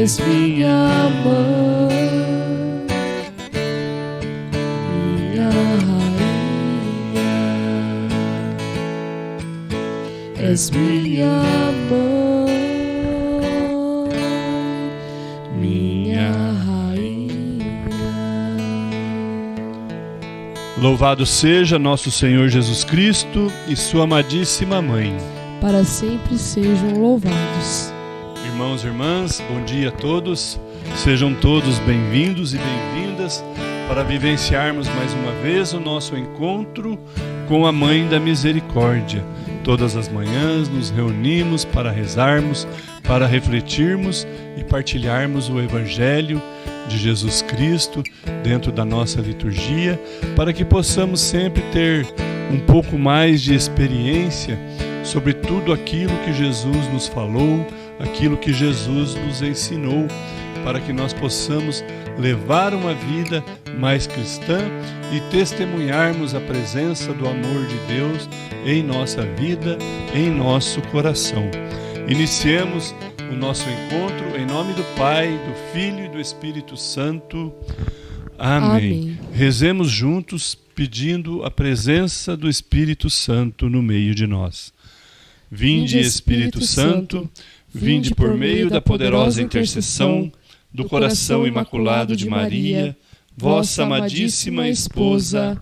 és minha mãe, minha rainha, és minha mãe, minha rainha. Louvado seja nosso Senhor Jesus Cristo e sua amadíssima Mãe. Para sempre sejam louvados. Irmãos e irmãs, bom dia a todos. Sejam todos bem-vindos e bem-vindas para vivenciarmos mais uma vez o nosso encontro com a Mãe da Misericórdia. Todas as manhãs nos reunimos para rezarmos, para refletirmos e partilharmos o Evangelho de Jesus Cristo dentro da nossa liturgia, para que possamos sempre ter um pouco mais de experiência sobre tudo aquilo que Jesus nos falou, aquilo que Jesus nos ensinou, para que nós possamos levar uma vida mais cristã e testemunharmos a presença do amor de Deus em nossa vida, em nosso coração. Iniciemos o nosso encontro em nome do Pai, do Filho e do Espírito Santo. Amém. Rezemos juntos pedindo a presença do Espírito Santo no meio de nós. Vinde, Espírito Santo, vinde por meio da poderosa intercessão do coração imaculado de Maria, vossa amadíssima esposa.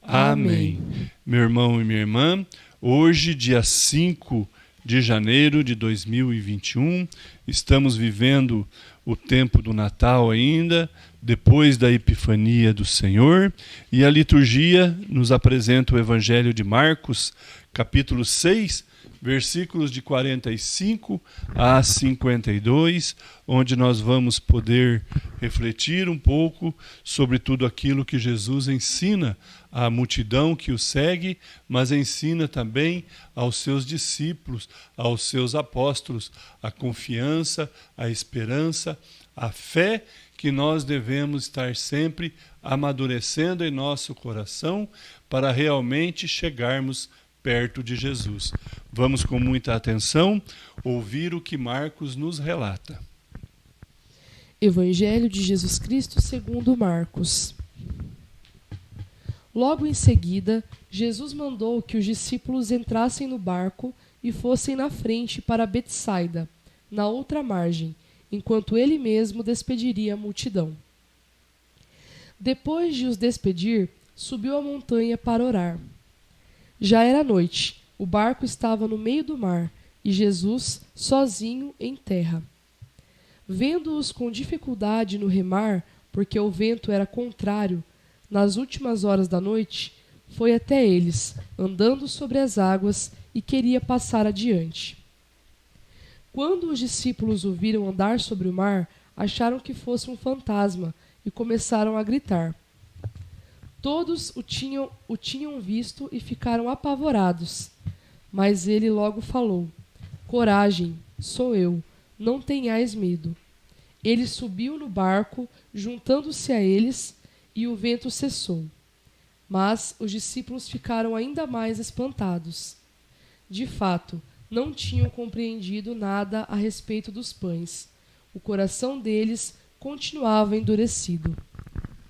Amém. Meu irmão e minha irmã, hoje, dia 5 de janeiro de 2021, estamos vivendo o tempo do Natal ainda, depois da Epifania do Senhor, e a liturgia nos apresenta o Evangelho de Marcos, capítulo 6, versículos de 45 a 52, onde nós vamos poder refletir um pouco sobre tudo aquilo que Jesus ensina à multidão que o segue, mas ensina também aos seus discípulos, aos seus apóstolos, a confiança, a esperança, a fé que nós devemos estar sempre amadurecendo em nosso coração para realmente chegarmos perto de Jesus. Vamos com muita atenção ouvir o que Marcos nos relata. Evangelho de Jesus Cristo segundo Marcos. Logo em seguida, Jesus mandou que os discípulos entrassem no barco e fossem na frente para Betsaida, na outra margem, enquanto ele mesmo despediria a multidão. Depois de os despedir, subiu a montanha para orar. Já era noite, o barco estava no meio do mar e Jesus sozinho em terra. Vendo-os com dificuldade no remar, porque o vento era contrário, nas últimas horas da noite, foi até eles, andando sobre as águas, e queria passar adiante. Quando os discípulos o viram andar sobre o mar, acharam que fosse um fantasma e começaram a gritar. Todos o tinham visto e ficaram apavorados. Mas ele logo falou: Coragem, sou eu, não tenhais medo. Ele subiu no barco, juntando-se a eles, e o vento cessou. Mas os discípulos ficaram ainda mais espantados. De fato, não tinham compreendido nada a respeito dos pães. O coração deles continuava endurecido.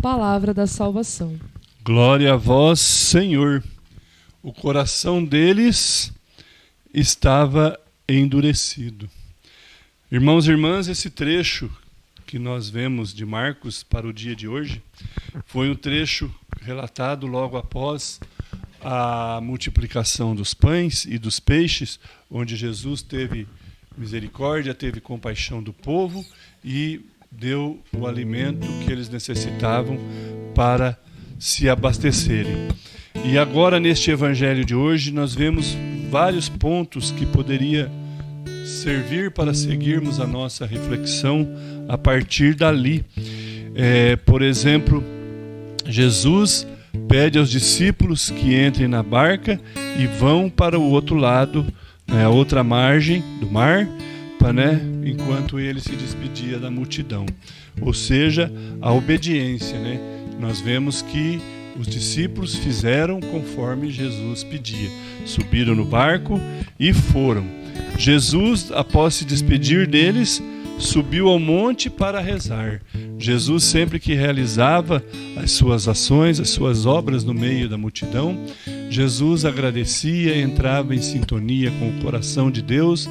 Palavra da salvação. Glória a vós, Senhor. O coração deles estava endurecido. Irmãos e irmãs, esse trecho que nós vemos de Marcos para o dia de hoje foi um trecho relatado logo após a multiplicação dos pães e dos peixes, onde Jesus teve misericórdia, teve compaixão do povo e deu o alimento que eles necessitavam para se abastecerem. E agora, neste evangelho de hoje, nós vemos vários pontos que poderia servir para seguirmos a nossa reflexão a partir dali. Por exemplo, Jesus pede aos discípulos que entrem na barca e vão para o outro lado, a outra margem do mar, enquanto ele se despedia da multidão. Ou seja, a obediência, Nós vemos que os discípulos fizeram conforme Jesus pedia. Subiram no barco e foram. Jesus, após se despedir deles, subiu ao monte para rezar. Jesus, sempre que realizava as suas ações, as suas obras no meio da multidão, Jesus agradecia, entrava em sintonia com o coração de Deus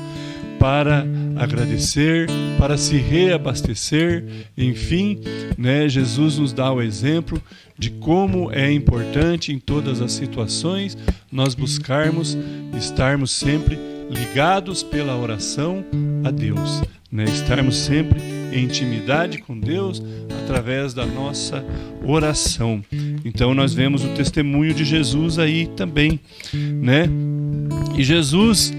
para agradecer, para se reabastecer. Enfim, Jesus nos dá o exemplo de como é importante em todas as situações nós buscarmos estarmos sempre ligados pela oração a Deus, estarmos sempre em intimidade com Deus através da nossa oração. Então nós vemos o testemunho de Jesus aí também, E Jesus,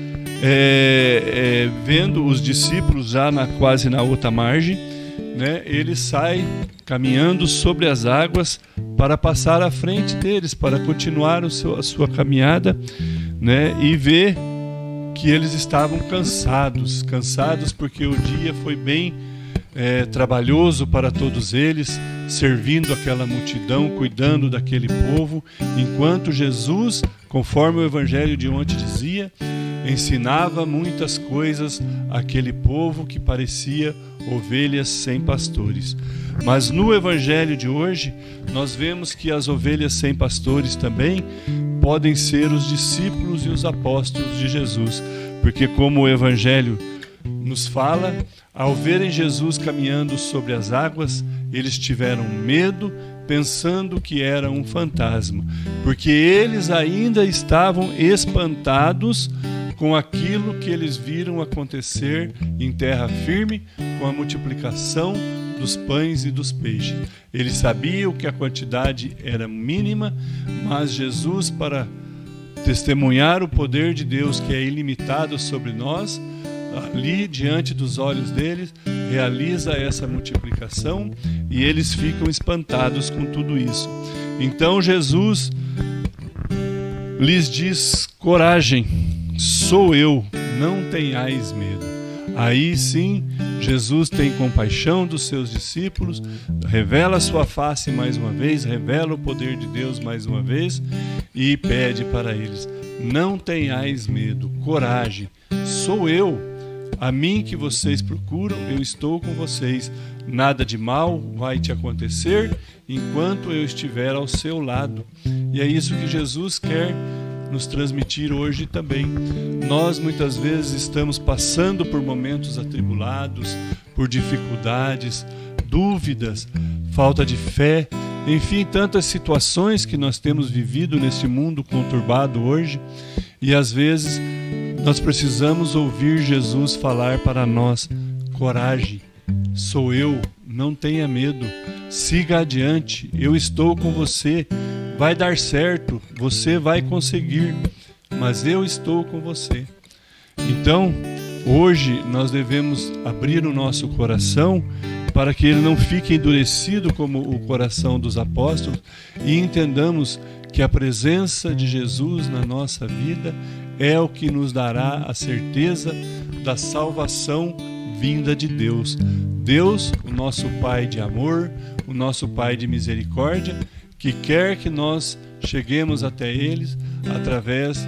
vendo os discípulos já quase na outra margem, ele sai caminhando sobre as águas para passar à frente deles, para continuar a sua caminhada, e vê que eles estavam cansados porque o dia foi bem trabalhoso para todos eles, servindo aquela multidão, cuidando daquele povo, enquanto Jesus, conforme o Evangelho de ontem dizia, ensinava muitas coisas àquele povo que parecia ovelhas sem pastores. Mas no Evangelho de hoje, nós vemos que as ovelhas sem pastores também podem ser os discípulos e os apóstolos de Jesus, porque como o Evangelho nos fala, ao verem Jesus caminhando sobre as águas, eles tiveram medo, pensando que era um fantasma, porque eles ainda estavam espantados com aquilo que eles viram acontecer em terra firme, com a multiplicação dos pães e dos peixes. Eles sabiam que a quantidade era mínima, mas Jesus, para testemunhar o poder de Deus que é ilimitado sobre nós, ali diante dos olhos deles, realiza essa multiplicação e eles ficam espantados com tudo isso. Então Jesus lhes diz: coragem, sou eu, não tenhais medo. Aí sim, Jesus tem compaixão dos seus discípulos, revela a sua face mais uma vez, revela o poder de Deus mais uma vez e pede para eles: não tenhais medo, coragem, sou eu, a mim que vocês procuram, eu estou com vocês, nada de mal vai te acontecer enquanto eu estiver ao seu lado. E é isso que Jesus quer nos transmitir hoje também. Nós muitas vezes estamos passando por momentos atribulados, por dificuldades, dúvidas, falta de fé, enfim, tantas situações que nós temos vivido nesse mundo conturbado hoje, e às vezes nós precisamos ouvir Jesus falar para nós: coragem, sou eu, não tenha medo, siga adiante, eu estou com você, vai dar certo, você vai conseguir, mas eu estou com você. Então, hoje nós devemos abrir o nosso coração para que ele não fique endurecido como o coração dos apóstolos e entendamos que a presença de Jesus na nossa vida é o que nos dará a certeza da salvação vinda de Deus. Deus, o nosso Pai de amor, o nosso Pai de misericórdia, que quer que nós cheguemos até eles através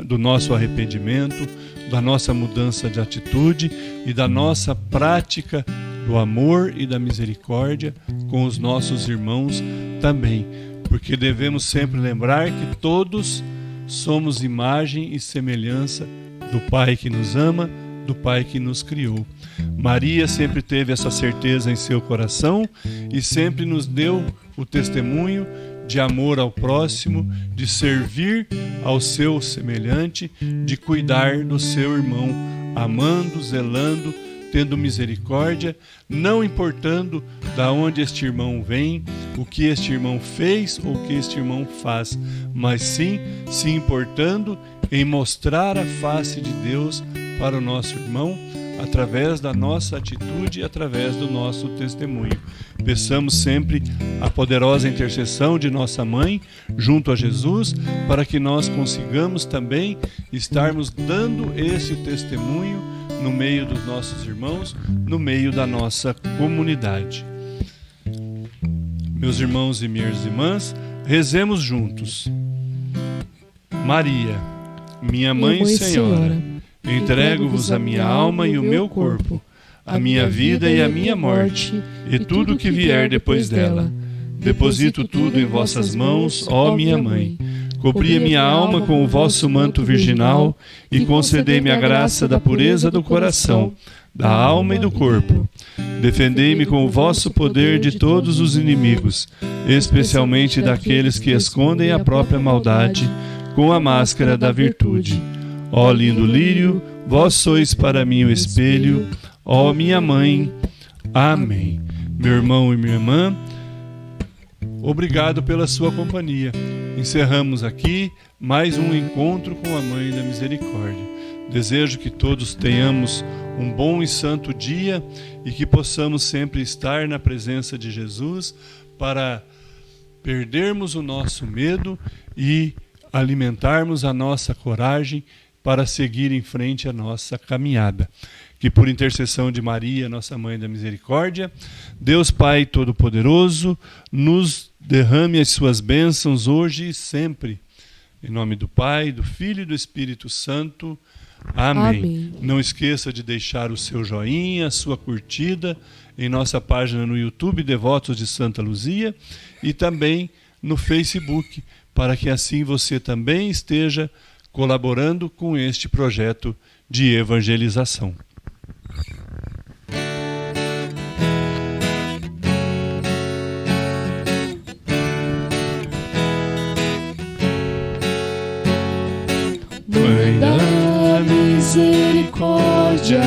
do nosso arrependimento, da nossa mudança de atitude e da nossa prática do amor e da misericórdia com os nossos irmãos também. Porque devemos sempre lembrar que todos somos imagem e semelhança do Pai que nos ama, do Pai que nos criou. Maria sempre teve essa certeza em seu coração e sempre nos deu o testemunho de amor ao próximo, de servir ao seu semelhante, de cuidar do seu irmão, amando, zelando, tendo misericórdia, não importando da onde este irmão vem, o que este irmão fez ou o que este irmão faz, mas sim se importando em mostrar a face de Deus para o nosso irmão, através da nossa atitude e através do nosso testemunho. Peçamos sempre a poderosa intercessão de nossa mãe junto a Jesus, para que nós consigamos também estarmos dando esse testemunho no meio dos nossos irmãos, no meio da nossa comunidade. Meus irmãos e minhas irmãs, rezemos juntos. Maria, minha mãe e Senhora, Entrego-vos a minha alma e o meu corpo, a minha vida e a minha morte, e tudo que vier depois dela. Deposito tudo em vossas mãos, ó minha Mãe. Cobri a minha alma com o vosso manto virginal e concedei-me a graça da pureza do coração, da alma e do corpo. Defendei-me com o vosso poder de todos os inimigos, especialmente daqueles que escondem a própria maldade com a máscara da virtude. Ó lindo lírio, vós sois para mim o espelho, ó minha Mãe. Amém. Meu irmão e minha irmã, obrigado pela sua companhia. Encerramos aqui mais um encontro com a Mãe da Misericórdia. Desejo que todos tenhamos um bom e santo dia e que possamos sempre estar na presença de Jesus para perdermos o nosso medo e alimentarmos a nossa coragem para seguir em frente a nossa caminhada. Que por intercessão de Maria, nossa Mãe da Misericórdia, Deus Pai Todo-Poderoso, nos derrame as suas bênçãos hoje e sempre. Em nome do Pai, do Filho e do Espírito Santo. Amém. Amém. Não esqueça de deixar o seu joinha, a sua curtida em nossa página no YouTube, Devotos de Santa Luzia, e também no Facebook, para que assim você também esteja colaborando com este projeto de evangelização. Mãe da Misericórdia,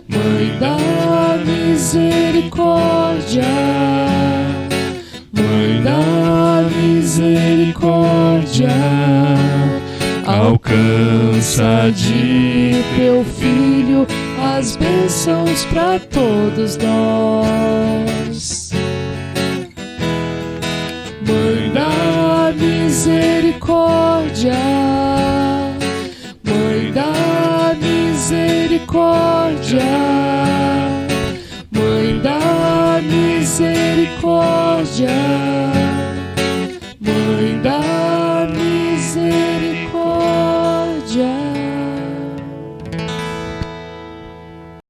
Mãe da Misericórdia, Mãe da Misericórdia, alcança de teu Filho as bênçãos para todos nós. Mãe da Misericórdia, Mãe da Misericórdia, Mãe da Misericórdia,